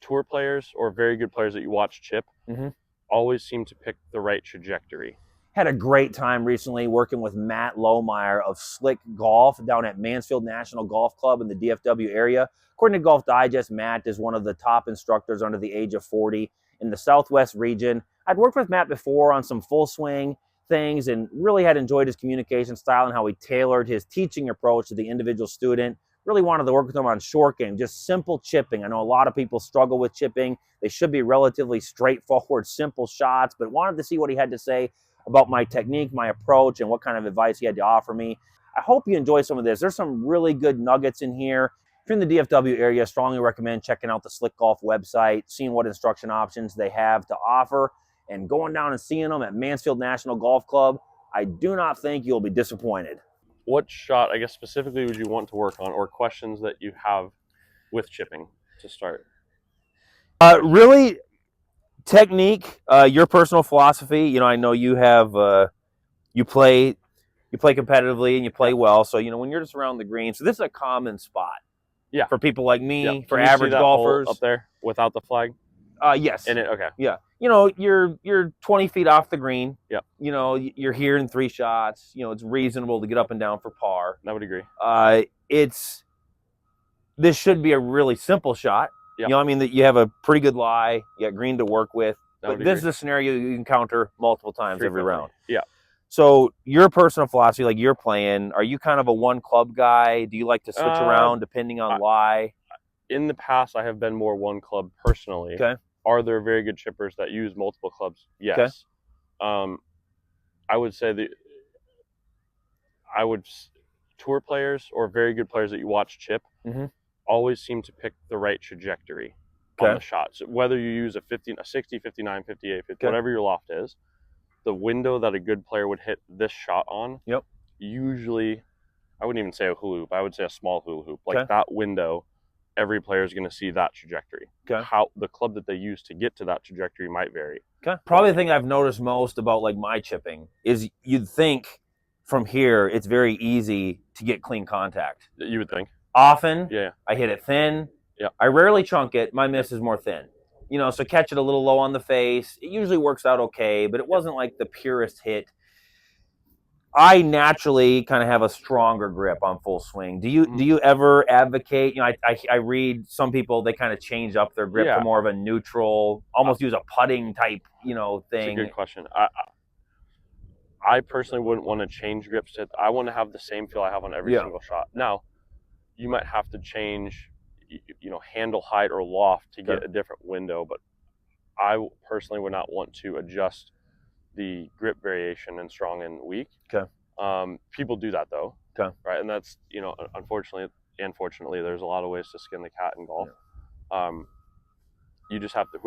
tour players or very good players that you watch chip always seem to pick the right trajectory. Had a great time recently working with Matt Lohmeyer of SLICGOLF down at Mansfield National Golf Club in the DFW area. According to Golf Digest, Matt is one of the top instructors under the age of 40 in the Southwest region. I'd worked with Matt before on some full swing things and really had enjoyed his communication style and how he tailored his teaching approach to the individual student. Really wanted to work with him on short game, just simple chipping. I know a lot of people struggle with chipping. They should be relatively straightforward, simple shots, but wanted to see what he had to say about my technique, my approach, and what kind of advice he had to offer me. I hope you enjoy some of this. There's some really good nuggets in here. If you're in the DFW area, I strongly recommend checking out the SLICGOLF website, seeing what instruction options they have to offer, and going down and seeing them at Mansfield National Golf Club. I do not think you'll be disappointed. What shot, I guess, specifically would you want to work on, or questions that you have with chipping to start? Really, technique, your personal philosophy. You know, I know you have you play competitively and you play well. So you know when you're just around the green. So this is a common spot. Yeah. For people like me, for Can you average see that golfers. hole up there without the flag. Yes. In it, okay. Yeah. You know, you're 20 feet off the green. Yeah. You know, you're here in 3 shots. You know, it's reasonable to get up and down for par. I would agree. This should be a really simple shot. Yeah. You know, I mean, that you have a pretty good lie. You got green to work with. But this agree. is a scenario you encounter multiple times every round. Yeah. So your personal philosophy, like you're playing, are you kind of a one club guy? Do you like to switch around depending on lie? In the past, I have been more one club personally. Okay. Are there very good chippers that use multiple clubs? Yes. Okay. I would say tour players or very good players that you watch chip always seem to pick the right trajectory on the shot. So whether you use a 60, 59, 58, 50, whatever your loft is, the window that a good player would hit this shot on, usually, I wouldn't even say a hula hoop, I would say a small hula hoop. Like that window, every player is going to see that trajectory. How the club that they use to get to that trajectory might vary. Probably the thing I've noticed most about like my chipping is you'd think from here it's very easy to get clean contact. You would think. Often, yeah. I hit it thin. Yeah. I rarely chunk it. My miss is more thin. You know, so catch it a little low on the face. It usually works out okay, but it wasn't like the purest hit. I naturally kind of have a stronger grip on full swing. Do you ever advocate? You know, I read some people, they kind of change up their grip to more of a neutral, almost use a putting type, you know, thing. That's a good question. I personally wouldn't want to change grips. I want to have the same feel I have on every single shot. Now, you might have to change, you know, handle height or loft to get a different window, but I personally would not want to adjust the grip variation in strong and weak. People do that though, right? And that's, you know, unfortunately, there's a lot of ways to skin the cat in golf. You just have to,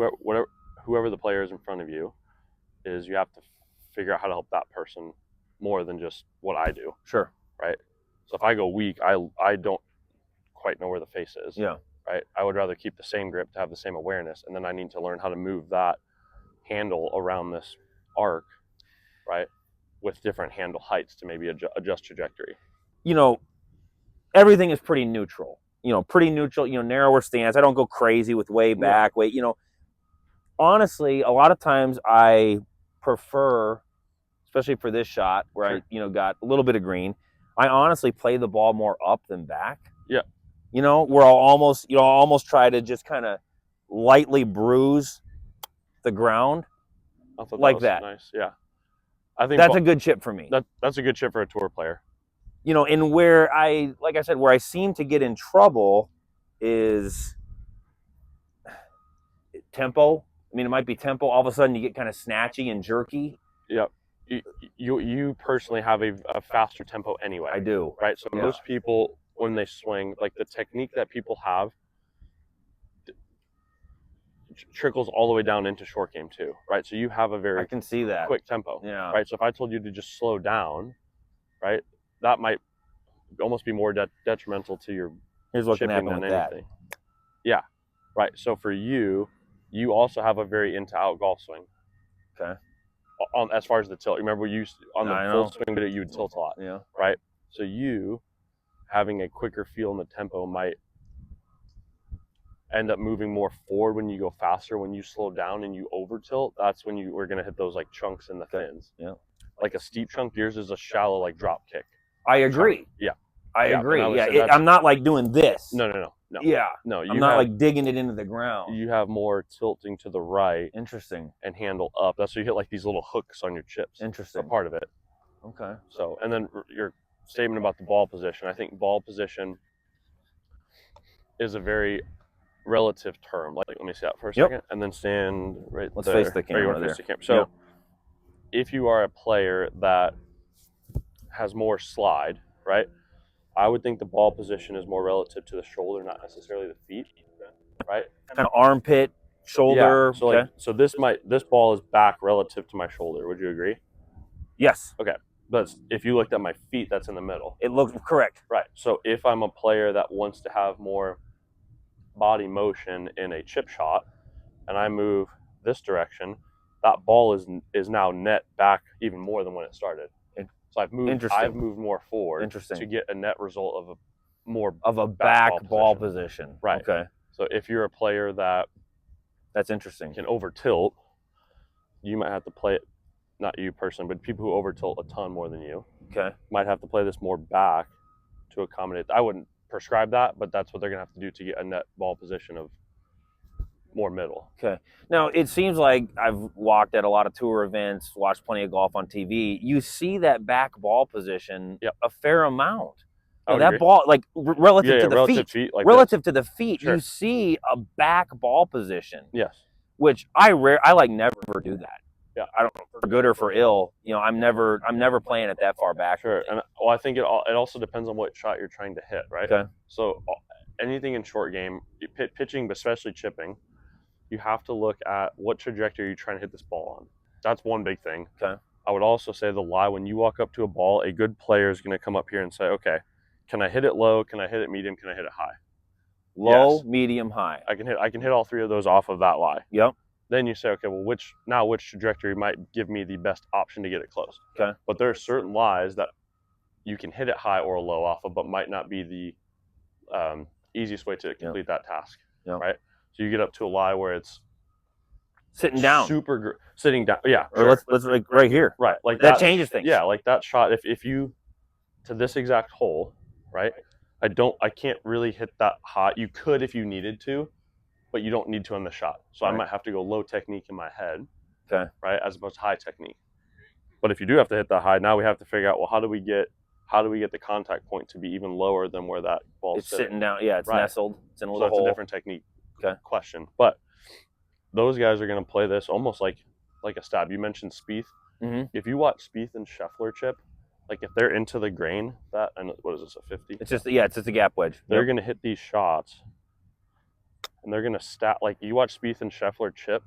whoever the player is in front of you is, you have to figure out how to help that person more than just what I do. Sure. Right? So if I go weak, I don't quite know where the face is. Right? I would rather keep the same grip to have the same awareness, and then I need to learn how to move that handle around this arc, right, with different handle heights to maybe adjust trajectory. You know, everything is pretty neutral. You know, pretty neutral, you know, narrower stance. I don't go crazy with way back, you know. Honestly, a lot of times I prefer, especially for this shot where I, you know, got a little bit of green, I honestly play the ball more up than back. Yeah. You know, where I'll almost try to just kind of lightly bruise the ground like that. Nice. Yeah. I think that's a good chip for me. That's a good chip for a tour player. You know, and where like I said, where I seem to get in trouble is tempo. I mean, it might be tempo. All of a sudden you get kind of snatchy and jerky. Yep. You personally have a faster tempo anyway. I do. Right? So most people, when they swing, like the technique that people have trickles all the way down into short game too, right? So you have a very quick tempo. Yeah. Right? So if I told you to just slow down, right, that might almost be more detrimental to your chipping than anything. Yeah. Right. So for you also have a very into-out golf swing. Okay. As far as the tilt, remember you on the full swing video you would tilt a lot. Yeah. Right. So you having a quicker feel in the tempo might end up moving more forward when you go faster. When you slow down and you over tilt, that's when you are going to hit those like chunks in the fins. Yeah. Like a steep chunk, yours is a shallow like drop kick. I agree. Chunk. Yeah. I agree. Yeah. I'm not like doing this. No. Yeah. No, I'm not like digging it into the ground. You have more tilting to the right. Interesting. And handle up. That's why you hit like these little hooks on your chips. Interesting. A part of it. Okay. So, and then your statement about the ball position. I think ball position is a very relative term. Like, let me see that for a second, and then stand right Let's there. face the camera there. So, if you are a player that has more slide, right? I would think the ball position is more relative to the shoulder, not necessarily the feet, right? Kind of armpit, shoulder. Yeah. So, so this ball is back relative to my shoulder. Would you agree? Yes. Okay. But if you looked at my feet, that's in the middle. It looks correct. Right. So if I'm a player that wants to have more body motion in a chip shot, and I move this direction, that ball is now net back even more than when it started. So I've moved more forward to get a net result of a back ball position. Right. Okay. So if you're a player that's interesting, can over tilt, you might have to play it. Not you personally, but people who over tilt a ton more than you. Okay. Might have to play this more back to accommodate. I wouldn't prescribe that, but that's what they're gonna have to do to get a net ball position of more middle. Okay. Now, it seems like I've walked at a lot of tour events, watched plenty of golf on TV. You see that back ball position a fair amount. That ball, like relative to the feet, like relative to the feet, sure. You see a back ball position. Yes. Which I like never do that. Yeah. I don't know, for good or for ill. You know, I'm never playing it that far back. Sure. And well, I think it also depends on what shot you're trying to hit, right? Okay. So anything in short game, pitching, but especially chipping, you have to look at what trajectory you're trying to hit this ball on. That's one big thing. Okay. I would also say the lie, when you walk up to a ball, a good player is going to come up here and say, okay, can I hit it low? Can I hit it medium? Can I hit it high? Low, medium, high. I can hit all three of those off of that lie. Yep. Then you say, okay, well, which trajectory might give me the best option to get it close? Okay. But there are certain lies that you can hit it high or low off of, but might not be the easiest way to complete that task. Yep. Right. So you get up to a lie where it's sitting down, sitting down. Yeah. Or sure. let's like right here. Right. Like that changes things. Yeah. Like that shot. If you to this exact hole, right? I can't really hit that high. You could if you needed to, but you don't need to on the shot. So I might have to go low technique in my head. Okay. Right. As opposed to high technique. But if you do have to hit that high, now we have to figure out, well, how do we get the contact point to be even lower than where that ball's sitting down? Yeah, it's nestled. It's in a little hole. That's a different technique question. But those guys are going to play this almost like a stab. You mentioned Spieth. Mm-hmm. If you watch Spieth and Scheffler chip, like if they're into the grain, what is this, a 50? It's just a gap wedge. They're going to hit these shots, and they're going to like you watch Spieth and Scheffler chip.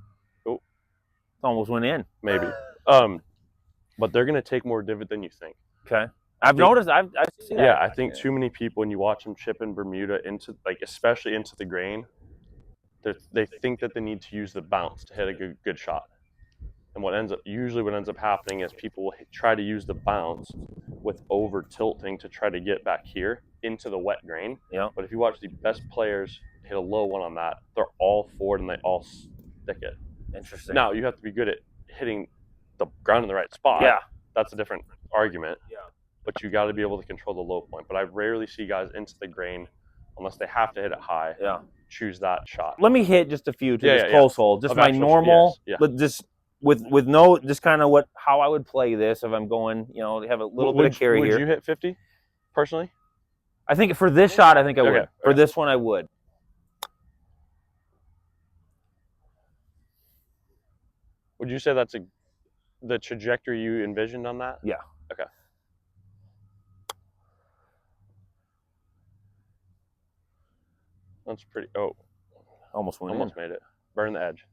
Oh, it almost went in. Maybe. But they're going to take more divot than you think. Okay. I've noticed. I've seen that. Yeah, I think too many people, when you watch them chip in Bermuda especially into the grain, they think that they need to use the bounce to hit a good shot. And what ends up happening is people will try to use the bounce with over tilting to try to get back here into the wet grain. Yeah. But if you watch the best players hit a low one on that, they're all forward and they all stick it. Interesting. Now you have to be good at hitting the ground in the right spot. Yeah. That's a different argument. Yeah. But you got to be able to control the low point. But I rarely see guys into the grain unless they have to hit it high. Yeah. Choose that shot. Let me hit just a few to this close hole. Just my normal, but just with no, just kind of how I would play this if I'm going, have a little bit of carry here. Would you hit 50 personally? I think for this shot, I think I would. For this one, I would. Would you say that's the trajectory you envisioned on that? Yeah. Okay. That's pretty. Oh, almost made it. Burn the edge.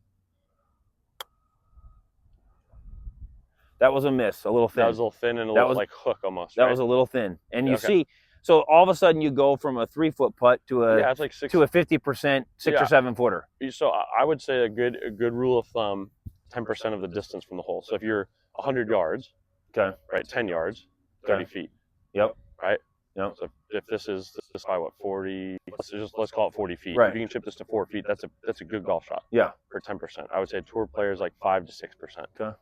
That was a miss, a little thin. That was a little thin and a little like hook almost. That was a little thin, and you see, so all of a sudden you go from a 3-foot putt to a it's like to a 50% 6 or 7 footer. So I would say a good rule of thumb, 10% of the distance from the hole. So if you're 100 yards, right, 10 yards, 30 feet. Yep. Right. Yep. So if this is by what 40, let's call it 40 feet. Right. If you can chip this to 4 feet, that's a good golf shot. Yeah. For 10%, I would say tour players like 5 to 6%. Okay.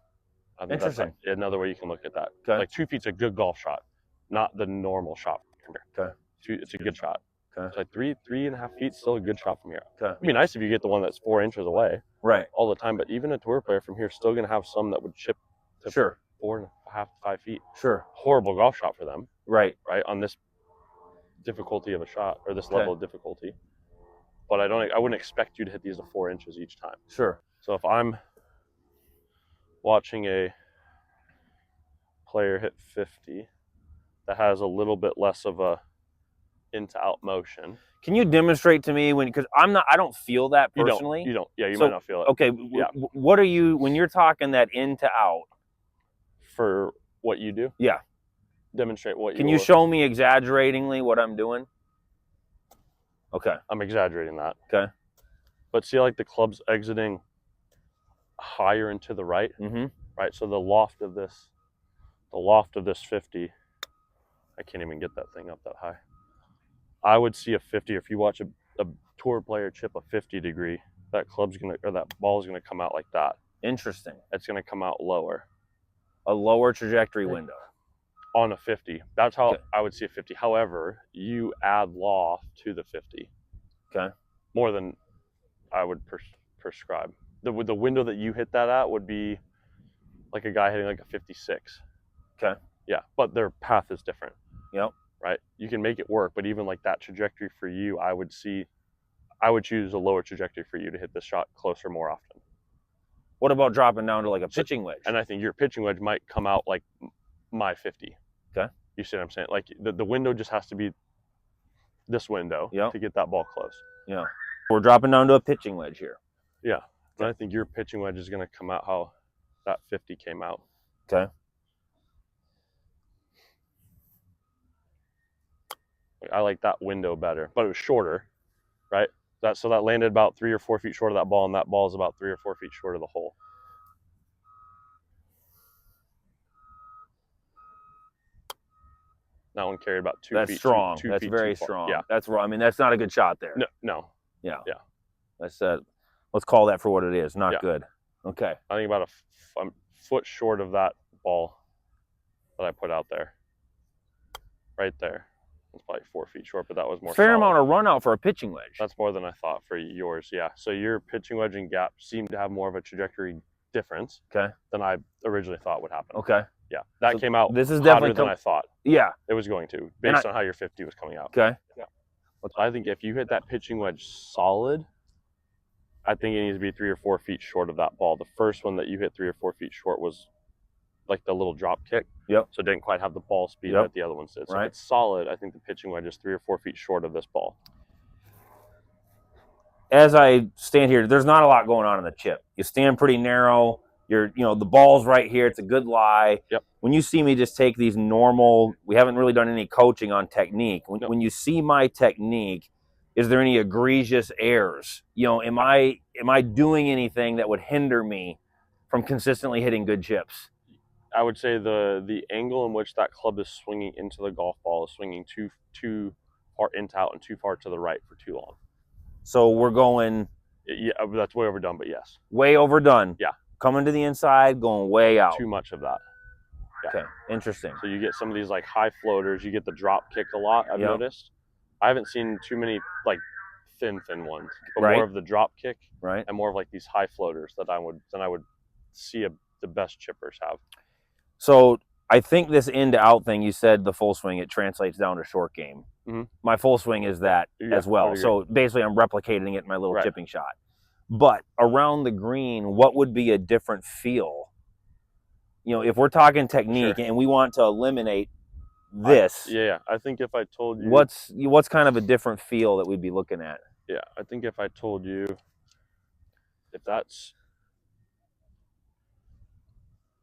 I think Interesting. that's another way you can look at that. Okay. Like 2 feet's a good golf shot, not the normal shot from here. Okay. It's a good shot. Okay. So like 3.5 feet still a good shot from here. Okay. It'd be nice if you get the one that's 4 inches away. Right. All the time, but even a tour player from here is still going to have some that would chip to Sure. 4.5 to 5 feet. Sure. Horrible golf shot for them. Right. Right on this difficulty of a shot or this level of difficulty. But I wouldn't expect you to hit these to 4 inches each time. Sure. So if I'm watching a player hit 50 that has a little bit less of a into out motion. Can you demonstrate to me because I don't feel that personally. You don't. Yeah, you might not feel it. Okay. Yeah. What are you when you're talking that in to out? For what you do? Yeah. Demonstrate what you Can you show me exaggeratingly what I'm doing? Okay. I'm exaggerating that. Okay. But see, like the club's exiting higher and to the right. Mm-hmm. Right. So the loft of this 50, I can't even get that thing up that high. I would see a 50. If you watch a tour player chip a 50 degree, that ball is gonna come out like that. Interesting. It's gonna come out lower. A lower trajectory window. On a 50. That's how I would see a 50. However, you add loft to the 50. Okay. More than I would prescribe. The window that you hit that at would be like a guy hitting like a 56. Okay. Yeah, but their path is different. Yep. Right? You can make it work, but even like that trajectory for you, I would choose a lower trajectory for you to hit this shot closer more often. What about dropping down to like a pitching wedge? And I think your pitching wedge might come out like my 50. Okay. You see what I'm saying? Like the window just has to be this window to get that ball close. Yeah. We're dropping down to a pitching wedge here. Yeah. And I think your pitching wedge is going to come out how that 50 came out. Okay. I like that window better, but it was shorter, right? So that landed about 3 or 4 feet short of that ball, and that ball is about 3 or 4 feet short of the hole. That one carried about 2 feet. That's strong. Two That's feet very too far. strong. Yeah. That's wrong. I mean, that's not a good shot there. No. Yeah. Yeah. That's let's call that for what it is. Not good. Okay. I think about a foot short of that ball that I put out there. Right there. It's probably 4 feet short, but that was more fair solid. Amount of run out for a pitching wedge. That's more than I thought for yours, yeah. So your pitching wedge and gap seem to have more of a trajectory difference than I originally thought would happen. Okay. Yeah, that came out this is hotter definitely than I thought. Yeah. It was going to, based on how your 50 was coming out. Okay. Yeah. I think if you hit that pitching wedge solid, I think it needs to be 3 or 4 feet short of that ball. The first one that you hit 3 or 4 feet short was like the little drop kick. Yep. So it didn't quite have the ball speed that the other ones did. So if it's solid, I think the pitching wedge is 3 or 4 feet short of this ball. As I stand here, there's not a lot going on in the chip. You stand pretty narrow. The ball's right here. It's a good lie. Yep. When you see me just take these normal, we haven't really done any coaching on technique. When you see my technique, is there any egregious errors? Am I doing anything that would hinder me from consistently hitting good chips? I would say the angle in which that club is swinging into the golf ball is swinging too far into out and too far to the right for too long. So we're going... Yeah, that's way overdone, but yes. Way overdone. Yeah. Coming to the inside, going way out. Too much of that. Yeah. Okay, interesting. So you get some of these like high floaters. You get the drop kick a lot, I've noticed. I haven't seen too many like thin ones, but more of the drop kick and more of like these high floaters that I would see the best chippers have. So I think this in to out thing, you said the full swing, it translates down to short game. Mm-hmm. My full swing is that as well. So basically I'm replicating it in my little chipping shot. But around the green, what would be a different feel? If we're talking technique and we want to eliminate this. I think if I told you. What's kind of a different feel that we'd be looking at? Yeah, I think if I told you, if that's.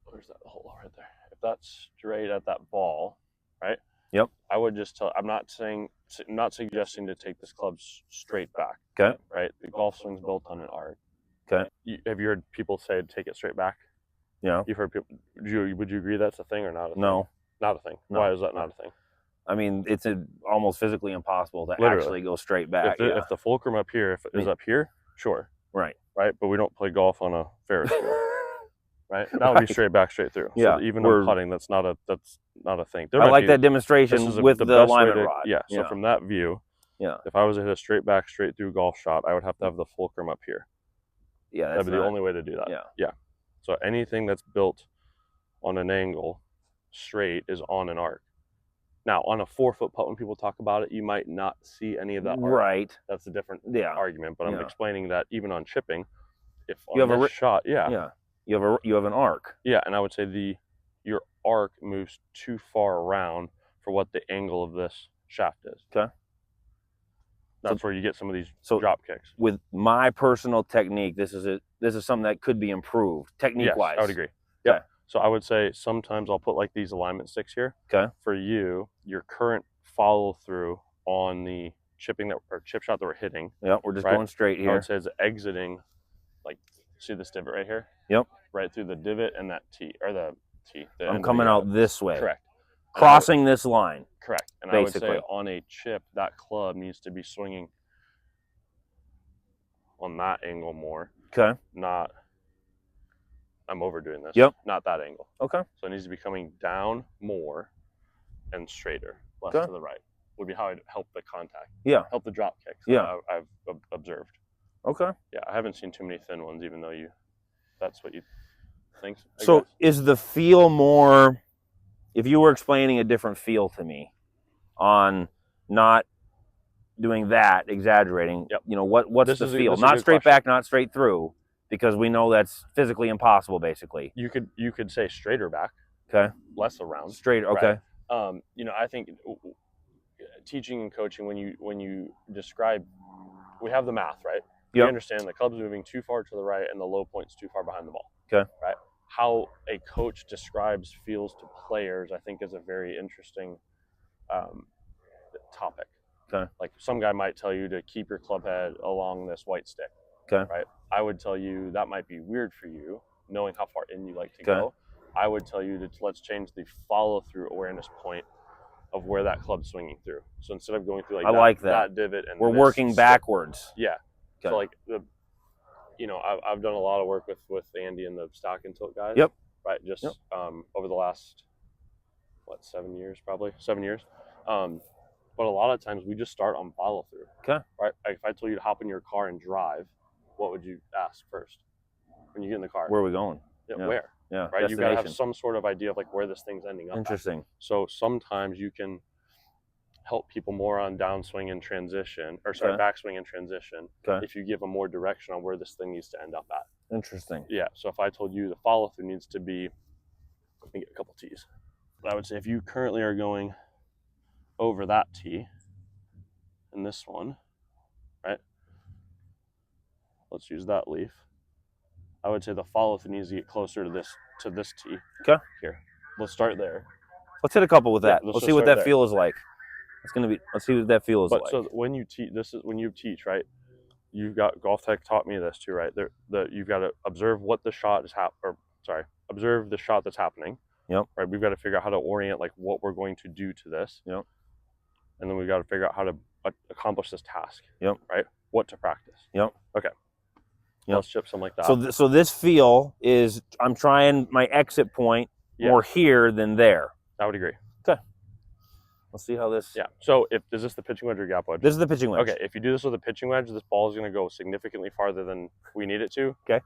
Where's that hole right there? If that's straight at that ball, right? Yep. I would just tell. I'm not suggesting to take this club straight back. Okay. Right. The golf swing's built on an arc. Okay. Have you heard people say take it straight back? Yeah. You've heard people. Would you agree that's a thing or not a thing? No. Not a thing. No. Why is that not a thing? I mean, it's almost physically impossible to Literally. actually go straight back. If the fulcrum up here is up here, sure. Right. Right, but we don't play golf on a Ferris wheel. Right, that would be straight back, straight through. Yeah, so even on putting, that's not a thing. I like that demonstration with the alignment rod. Yeah. So from that view, if I was to hit a straight back, straight through golf shot, I would have to have the fulcrum up here. Yeah, that'd be the only way to do that. Yeah. So anything that's built on an angle straight is on an arc. Now, on a 4-foot putt, when people talk about it, you might not see any of that arc. Right. That's a different argument. But I'm explaining that even on chipping, if on you have this shot, you have an arc. Yeah, and I would say your arc moves too far around for what the angle of this shaft is. Okay. That's where you get some of these drop kicks. With my personal technique, this is something that could be improved technique-wise. Yes, I would agree. Yeah. Okay. So I would say sometimes I'll put like these alignment sticks here. Okay. For you, your current follow through on the chip shot that we're hitting. Yep, we're just going straight here. I would say it's exiting, like, see this divot right here? Yep. Right through the divot and that T, or the T. I'm coming out this way. Correct. Crossing this line. Correct. And basically. I would say on a chip, that club needs to be swinging on that angle more. Okay. Not, I'm overdoing this. Yep. Not that angle. Okay. So it needs to be coming down more and straighter, less to the right. Would be how I'd help the contact. Yeah. Help the drop kicks. Yeah. I've observed. Okay. Yeah, I haven't seen too many thin ones, even though that's what you think. So is the feel more, if you were explaining a different feel to me on not doing that, exaggerating, what's the feel? Not straight back, not straight through, because we know that's physically impossible, basically. You could say straighter back. Okay. Less around. Straight, okay. Right. I think teaching and coaching, when you describe, we have the math, right? You understand the club's moving too far to the right and the low point's too far behind the ball. Okay. Right? How a coach describes feels to players, I think, is a very interesting topic. Okay. Like, some guy might tell you to keep your club head along this white stick. Okay. Right? I would tell you that might be weird for you, knowing how far in you like to go. I would tell you let's change the follow-through awareness point of where that club's swinging through. So instead of going through that divot and we're working backwards. Yeah. Okay. So like I've done a lot of work with Andy and the stock and tilt guys. Yep. Right. Just over the last 7 years, probably 7 years. But a lot of times we just start on follow through. Okay. Right. Like, if I told you to hop in your car and drive, what would you ask first when you get in the car? Where are we going? Yeah. Where? Yeah. Right. You gotta have some sort of idea of like where this thing's ending up. Interesting. At. So sometimes you can help people more on downswing and transition, backswing and transition. Okay. If you give them more direction on where this thing needs to end up at. Interesting. Yeah. So if I told you the follow through needs to be, let me get a couple tees. I would say if you currently are going over that tee and this one, right? Let's use that leaf. I would say the follow through needs to get closer to this tee. Okay. Here. Let's start there. Let's hit a couple with that. Let's see what that feel is like. Let's see what that feel is like. So when you teach, when you teach, right? You've got Golf Tech taught me this too, right? You've got to observe what the shot is observe the shot that's happening. Yep. Right. We've got to figure out how to orient like what we're going to do to this. Yep. And then we've got to figure out how to accomplish this task. Yep. Right. What to practice. Yep. Okay. Yep. Let's chip something like that. So this feel is, I'm trying my exit point more here than there. I would agree. Okay. Let's see how this. Yeah. So is this the pitching wedge or gap wedge? This is the pitching wedge. Okay. If you do this with a pitching wedge, this ball is going to go significantly farther than we need it to. Okay.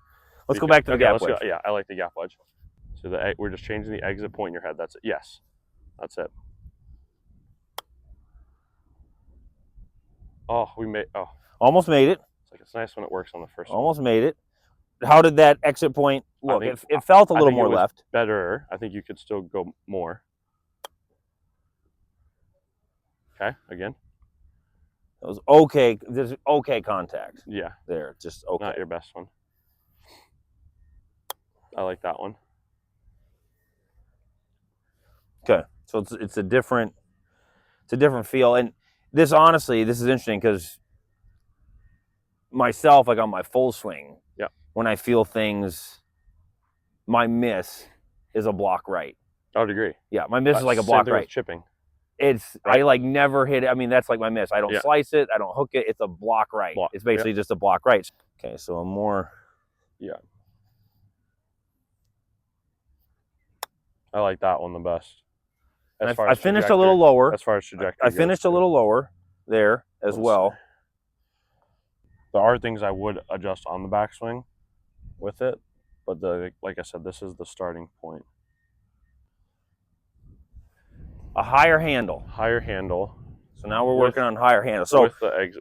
Let's go back to the gap wedge. Yeah, I like the gap wedge. So we're just changing the exit point in your head. That's it. Yes. That's it. Almost made it. It's nice when it works on the first Almost made it. How did that exit point look? It felt a little more left. Better. I think you could still go more. Okay, again. It was okay. There's okay contact. Yeah. There, just okay. Not your best one. I like that one. Okay, so it's a different feel, and this honestly, this is interesting because myself, like on my full swing, when I feel things, my miss is a block right. I would agree. Yeah, my miss is like a block right. Chipping. I like never hit it. I mean, that's like my miss. I don't Yeah. slice it. I don't hook it. It's a block right. Block. It's basically just a block right. Okay, so a more. Yeah. I like that one the best. I finished a little lower. As far as trajectory I finished a little lower there as well. There are things I would adjust on the backswing with it, but like I said, this is the starting point. A higher handle. Higher handle. So now we're working on higher handle. So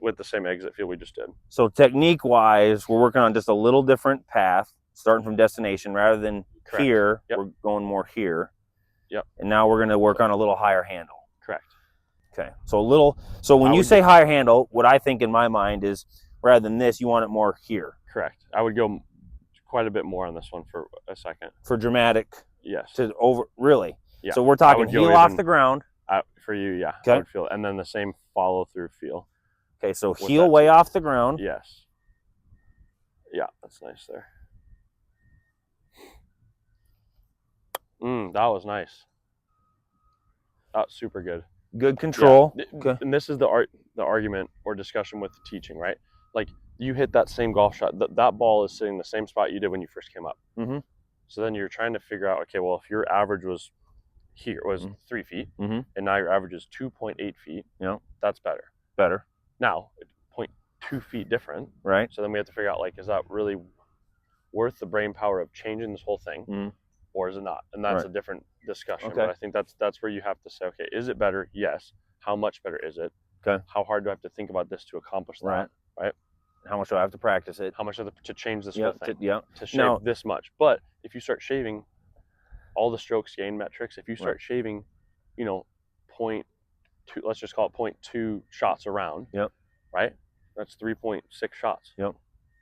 with the same exit feel we just did. So technique-wise, we're working on just a little different path, starting from destination rather than Correct. here. Yep. We're going more here. Yep. And now we're going to work on a little higher handle. Correct. Okay. So a little. So when you say higher handle, what I think in my mind is rather than this, you want it more here. Correct. I would go quite a bit more on this one for a second. For dramatic. Yes. Really. Yeah. So we're talking heel off the ground. For you, yeah. Okay. I would feel, and then the same follow through feel. Okay. So heel way off the ground. Yes. Yeah, that's nice there. That was nice. That's super good. Good control. Yeah. Okay. And this is the argument or discussion with the teaching, right? Like you hit that same golf shot. That ball is sitting the same spot you did when you first came up. Mm-hmm. So then you're trying to figure out, okay, well, if your average was 3 feet, mm-hmm. and now your average is 2.8 feet, that's better. Better. Now, 0.2 feet different. Right. So then we have to figure out, like, is that really worth the brain power of changing this whole thing, or is it not? And that's a different discussion. Okay. But I think that's where you have to say, okay, is it better? Yes. How much better is it? Okay. How hard do I have to think about this to accomplish that? Right. How much do I have to practice it? How much to change this whole thing? To shave this much. But if you start shaving all the strokes gain metrics, if you start shaving, 0.2, let's just call it 0.2 shots around. Yep. Right. That's 3.6 shots. Yep.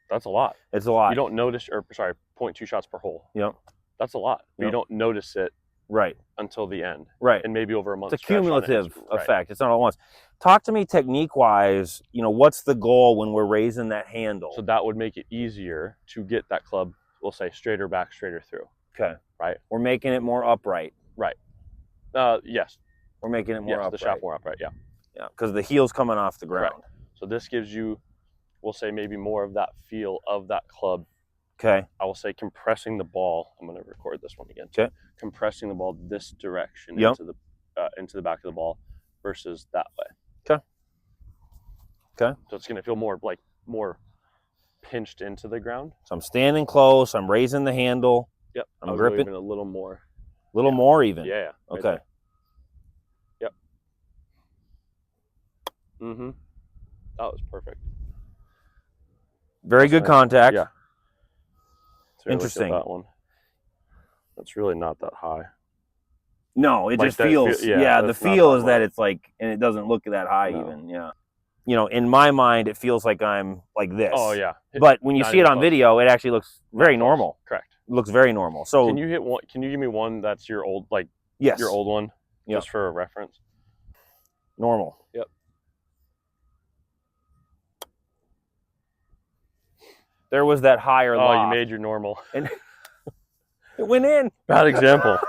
That's a lot. It's a lot. You don't notice, 0.2 shots per hole. Yep. That's a lot. But you don't notice it until the end. Right. And maybe over a month. It's a cumulative effect. It's not all at once. Talk to me technique-wise, what's the goal when we're raising that handle? So that would make it easier to get that club, we'll say, straighter back, straighter through. Okay. Right. We're making it more upright. Right. Yes. We're making it more upright. The shaft more upright, yeah. Yeah, because the heel's coming off the ground. Correct. So this gives you, we'll say, maybe more of that feel of that club. Okay. I will say compressing the ball. I'm going to record this one again. Okay. Compressing the ball this direction into the back of the ball versus that way. Okay. Okay. So it's going to feel more pinched into the ground. So I'm standing close. I'm raising the handle. Yep. I'm gripping even a little more. A little more even. Yeah. Okay. Right. Yep. Mm-hmm. That was perfect. Very good contact. Yeah. Interesting. That one. That's really not that high. No, it just feels. The feel is that it's like, and it doesn't look that high even. Yeah. In my mind, it feels like I'm like this. Oh yeah. But when you see it on video, it actually looks very normal. Correct. It looks very normal. So can you hit one? Can you give me one that's your old Yes. Your old one, just for a reference. Normal. Yep. There was that higher loft. Oh, you made your normal. And it went in. Bad example.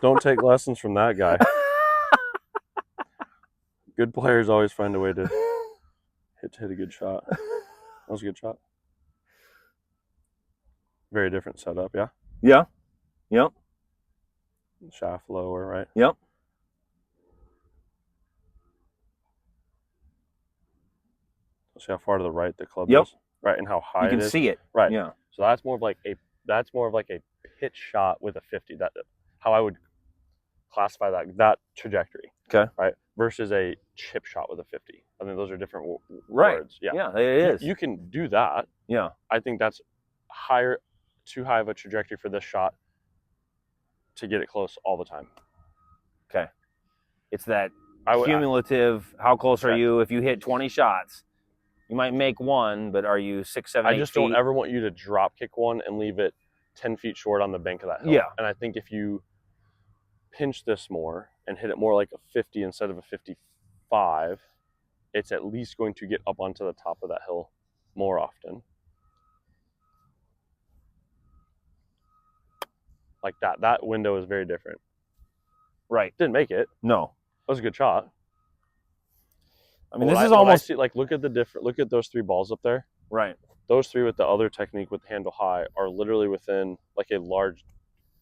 Don't take lessons from that guy. Good players always find a way to hit a good shot. That was a good shot. Very different setup, yeah? Yeah. Yep. Shaft lower, right? Yep. See how far to the right the club is? Right, and how high you can see it. Right. Yeah. So that's more of like a pitch shot with a 50. That how I would classify that trajectory. Okay. Right. Versus a chip shot with a 50. I think those are different words. Yeah. Yeah, it is. You can do that. Yeah. I think that's too high of a trajectory for this shot to get it close all the time. Okay. It's that cumulative. How close are you? If you hit 20 shots, you might make one, but are you 6, 7, 8 I just feet? don't ever want you to drop kick one and leave it 10 feet short on the bank of that hill. Yeah. And I think if you pinch this more and hit it more like a 50 instead of a 55, it's at least going to get up onto the top of that hill more often. Like that window is very different. Right. Didn't make it. No. was a good shot. I mean, this is almost I see, like, look at those 3 balls up there. Right. Those 3 with the other technique with the handle high are literally within like a large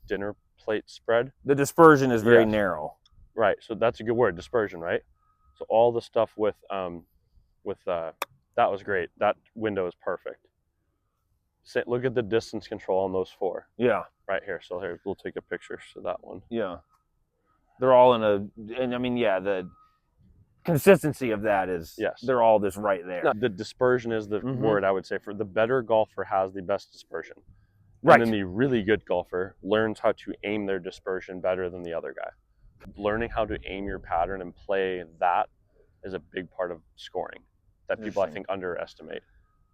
dinner plate spread. The dispersion is very narrow. Right. So that's a good word, dispersion, right? So all the stuff with that was great. That window is perfect. Look at the distance control on those 4. Yeah. Right here. So here, we'll take a picture for that one. Yeah. They're all and I mean, yeah, the consistency of that is, they're all just right there. No, the dispersion is the word I would say. For the better golfer has the best dispersion. Right. And then the really good golfer learns how to aim their dispersion better than the other guy. Learning how to aim your pattern and play that is a big part of scoring that people, I think, underestimate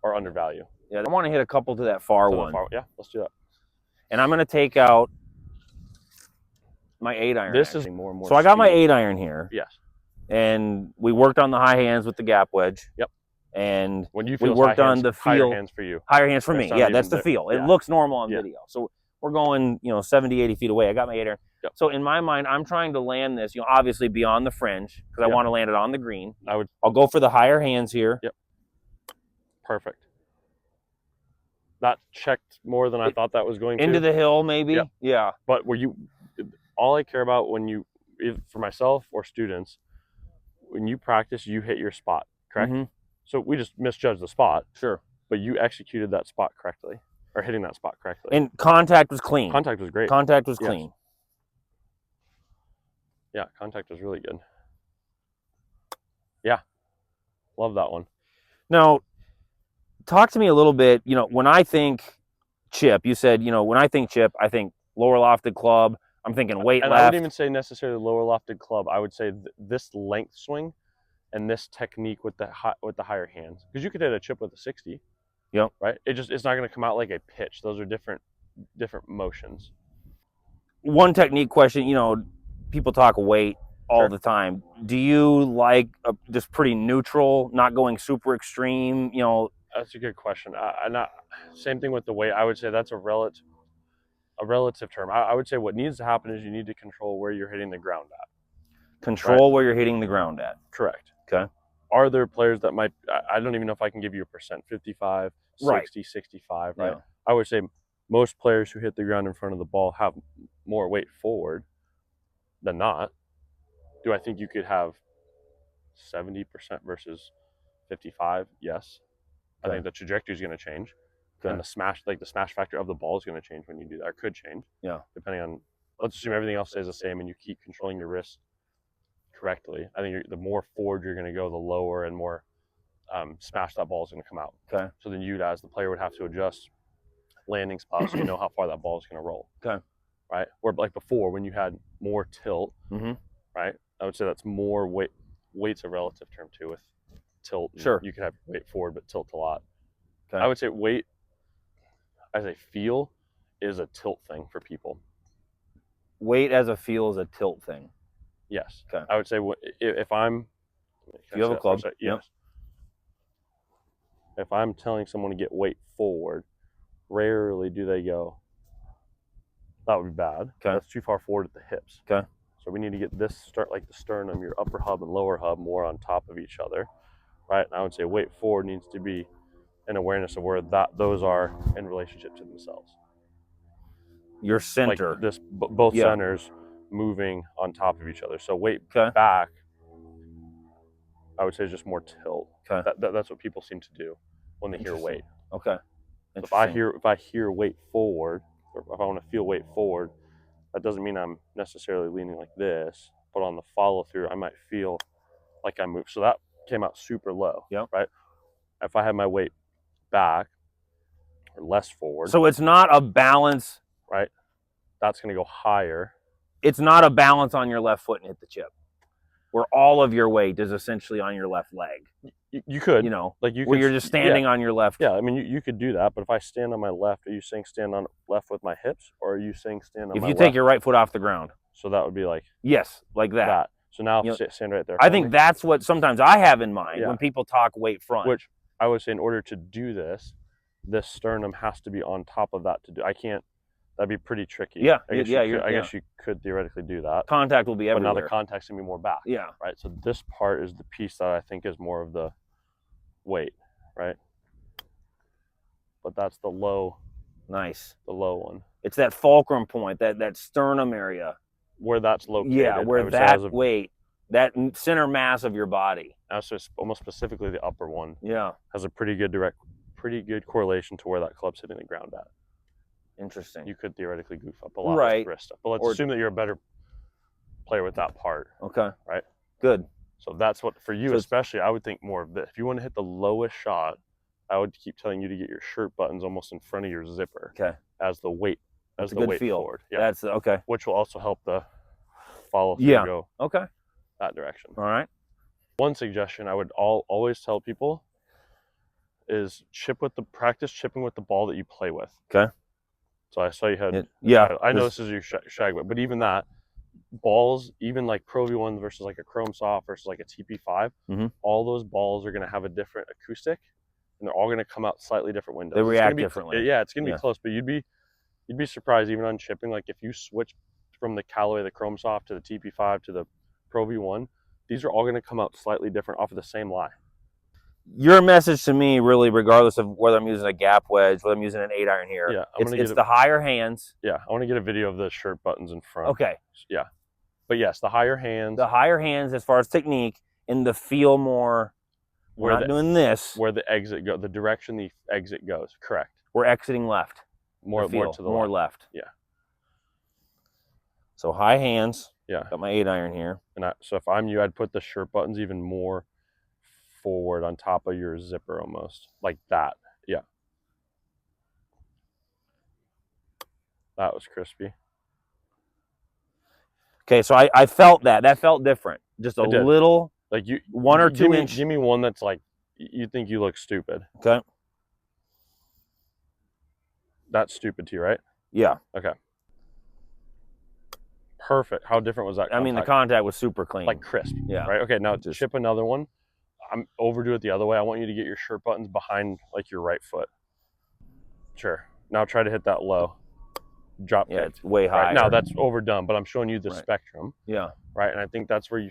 or undervalue. Yeah, I want to hit a couple to that far one. Yeah, let's do that. And I'm going to take out my 8-iron. This is more and more. So I got my 8-iron here. Yes. And we worked on the high hands with the gap wedge. Yep. And when you we worked on the feel. Higher hands for you. Higher hands for me. Yeah, that's the feel. It looks normal on video. So we're going, 70, 80 feet away. I got my 8-iron. Yep. So in my mind, I'm trying to land this, obviously beyond the fringe, because I want to land it on the green. I'll go for the higher hands here. Yep. Perfect. That checked more than I thought that was going to. Into the hill, maybe. Yep. Yeah. But all I care about for myself or students, when you practice, you hit your spot, correct? So we just misjudged the spot. Sure. But you executed that spot correctly, or hitting that spot correctly. And contact was clean. Contact was great. Contact was clean. Yeah, contact was really good. Yeah, love that one. Now, talk to me a little bit, when I think chip, you said, when I think chip, I think lower lofted club. I'm thinking weight left. I wouldn't even say necessarily lower lofted club. I would say this length swing and this technique with the higher hands. Because you could hit a chip with a 60. Yep. Right? It's not going to come out like a pitch. Those are different motions. One technique question, people talk weight all the time. Do you like just pretty neutral, not going super extreme, That's a good question. Same thing with the weight. I would say that's a relative term. I would say what needs to happen is you need to control where you're hitting the ground at. Control where you're hitting the ground at. Correct. Okay. Are there players that might, I don't even know if I can give you a percent, 55, 60, 65, right? Yeah. I would say most players who hit the ground in front of the ball have more weight forward than not. Do I think you could have 70% versus 55? Yes. Okay. I think the trajectory is going to change. Okay. And the smash factor of the ball is going to change when you do that, or could change. Yeah. Depending on, let's assume everything else stays the same and you keep controlling your wrist correctly. I think the more forward you're going to go, the lower and more smash that ball is going to come out. Okay. So then you, as the player, would have to adjust landing spots so you know how far that ball is going to roll. Okay. Right? Or like before, when you had more tilt, right? I would say that's more weight. Weight's a relative term too. With tilt, sure, you could have weight forward, but tilt a lot. Okay. I would say weight, as a feel, is a tilt thing for people. Weight as a feel is a tilt thing. Yes. Okay. I would say if I'm. You have a club. Yes. Yep. If I'm telling someone to get weight forward, rarely do they go, that would be bad. Okay. That's too far forward at the hips. Okay. So we need to get this, start like the sternum, your upper hub and lower hub more on top of each other, right? And I would say weight forward needs to be an awareness of where those are in relationship to themselves. Your center. Like both centers moving on top of each other. So weight back, I would say, is just more tilt. Okay. That's what people seem to do when they hear weight. Okay. So if I hear weight forward, or if I want to feel weight forward, that doesn't mean I'm necessarily leaning like this, but on the follow through, I might feel like I move. So that came out super low. Yeah. Right. If I have my weight back or less forward. So it's not a balance. Right. That's going to go higher. It's not a balance on your left foot and hit the chip, where all of your weight is essentially on your left leg. You could, like where you're just standing on your left. Yeah, I mean, you could do that, but if I stand on my left, are you saying stand on left with my hips, or are you saying stand on my left? If you take your right foot off the ground. So that would be like. Yes, like that. So now stand right there. I think that's what sometimes I have in mind when people talk weight front. Which I would say, in order to do this sternum has to be on top of that to do. I can't That'd be pretty tricky. Yeah, I guess you could theoretically do that. Contact will be everywhere. But now the contact's gonna be more back. Yeah. Right. So this part is the piece that I think is more of the weight, right? But that's the low. Nice. The low one. It's that fulcrum point, that sternum area. Where that's located. Yeah, where that weight, that center mass of your body. So almost specifically the upper one. Yeah. Has a pretty good correlation to where that club's hitting the ground at. Interesting. You could theoretically goof up a lot with wrist stuff. But let's assume that you're a better player with that part. Okay. Right? Good. So that's what, for you especially, I would think more of this. If you want to hit the lowest shot, I would keep telling you to get your shirt buttons almost in front of your zipper. Okay. As the weight. As the weight forward. Yeah. That's okay. Which will also help the follow through go okay. that direction. All right. One suggestion I would always tell people is practice chipping with the ball that you play with. Okay. So I saw you had I know this is your shag whip, but even that balls, even like Pro V1 versus like a Chrome Soft versus like a TP5, all those balls are going to have a different acoustic, and they're all going to come out slightly different windows. They react differently. Yeah, it's going to be close, but you'd be surprised even on chipping. Like if you switch from the Callaway, the Chrome Soft to the TP5 to the Pro V1, these are all going to come out slightly different off of the same lie. Your message to me, really, regardless of whether I'm using a gap wedge, whether I'm using an 8-iron here, it's the higher hands. Yeah, I want to get a video of the shirt buttons in front. Okay. Yeah. But yes, the higher hands. The higher hands as far as technique, and the feel more, we're not doing this. Where the exit the direction the exit goes, correct. We're exiting left. More to the left. Yeah. So high hands. Yeah. Got my 8-iron here. And so if I'm you, I'd put the shirt buttons even more forward on top of your zipper almost. Like that. Yeah. That was crispy. Okay, so I felt that. That felt different. Just a little, like 1 or 2 inch. Give me one that's like, you think you look stupid. Okay. That's stupid to you, right? Yeah. Okay. Perfect. How different was that contact? I mean, the contact was super clean. Like crisp. Yeah. Right? Okay, now chip another one. I'm overdo it the other way. I want you to get your shirt buttons behind like your right foot. Sure. Now try to hit that low. Drop kick. It's way higher. Right? Now that's overdone, but I'm showing you the spectrum. Yeah. Right? And I think that's where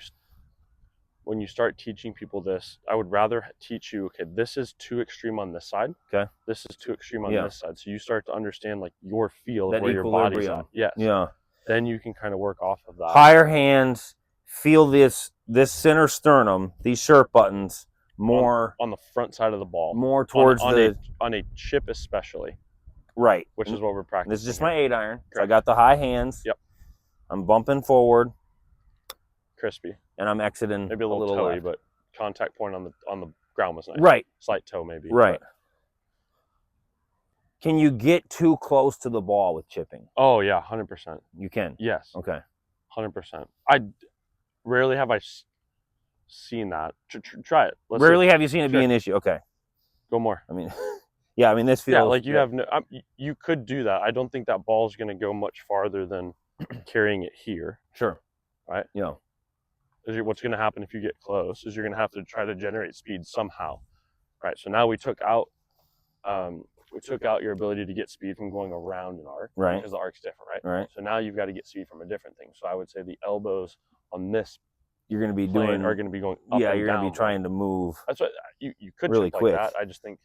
when you start teaching people this, I would rather teach you, okay, this is too extreme on this side. Okay. This is too extreme on this side. So you start to understand like your feel of where your body's at. Yes. Yeah. Then you can kind of work off of that. Higher hands, feel this center sternum, these shirt buttons more on the front side of the ball. More towards on a chip especially. Right. Which is what we're practicing. This is just my 8-iron. So I got the high hands. Yep. I'm bumping forward. Crispy. And I'm exiting maybe a little toey, left. but contact point on the ground was nice. Right. Slight toe maybe. Right. But. Can you get too close to the ball with chipping? Oh yeah, 100%. You can. Yes. Okay. 100%. I rarely have I seen that. Try it. Rarely have you seen it be an issue. Okay. Go more. I mean, yeah. I mean, this feels. Yeah, like you have no. You could do that. I don't think that ball is going to go much farther than carrying it here. Sure. Right. Yeah. What's going to happen if you get close is you're going to have to try to generate speed somehow. Right. So now we took out your ability to get speed from going around an arc. Right. Because the arc's different. Right. Right. So now you've got to get speed from a different thing. So I would say the elbows on this. You're going to be are going to be going up yeah, and you're down. going to be trying to move. That's what you could really chip quick. Like that. I just think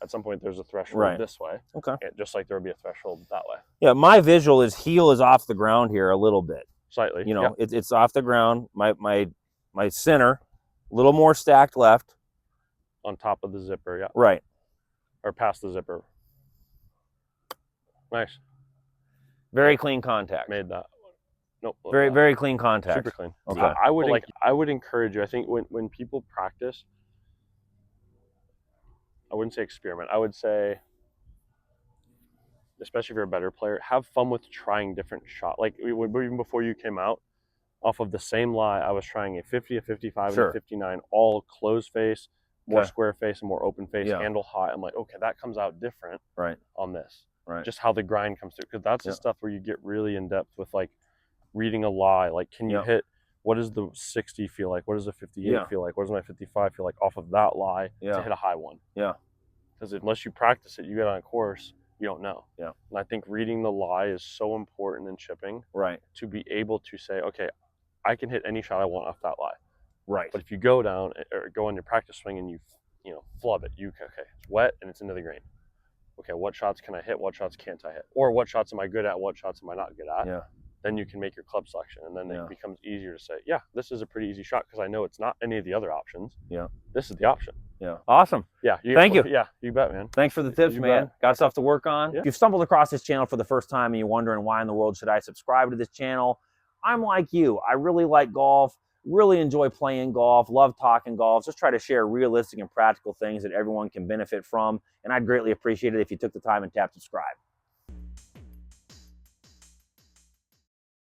at some point there's a threshold this way. Okay. Just like there would be a threshold that way. Yeah, my visual is heel is off the ground here a little bit. Slightly. You know, it's off the ground. My center, a little more stacked left. On top of the zipper, yeah. Right. Or past the zipper. Nice. Very clean contact. Made that. Nope. Very clean contact. Super clean. Okay. I would encourage you. I think when people practice, I wouldn't say experiment. I would say, especially if you're a better player, have fun with trying different shots. Like even before you came out, off of the same lie, I was trying a 50, a 55, and a 59, all closed face, more square face, and more open face, handle high. I'm like, okay, that comes out different on this. Right. Just how the grind comes through. Because that's the stuff where you get really in depth with like reading a lie. Like, can you hit, what does the 60 feel like? What does the 58 feel like? What does my 55 feel like off of that lie to hit a high one? Yeah. Because unless you practice it, you get on a course, You don't know. Yeah. And I think reading the lie is so important in chipping. Right. To be able to say, okay, I can hit any shot I want off that lie. Right. But if you go down or go on your practice swing and you flub it, okay, it's wet and it's into the green. Okay, what shots can I hit? What shots can't I hit? Or what shots am I good at? What shots am I not good at? Yeah. Then you can make your club selection, and then it becomes easier to say, yeah, this is a pretty easy shot because I know it's not any of the other options. Yeah. This is the option. Yeah. Awesome. Yeah. Thank you. Yeah, you bet, man. Thanks for the tips, man. Got stuff to work on. Yeah. If you've stumbled across this channel for the first time and you're wondering why in the world should I subscribe to this channel, I'm like you. I really like golf, really enjoy playing golf, love talking golf, just try to share realistic and practical things that everyone can benefit from. And I'd greatly appreciate it if you took the time and tapped subscribe.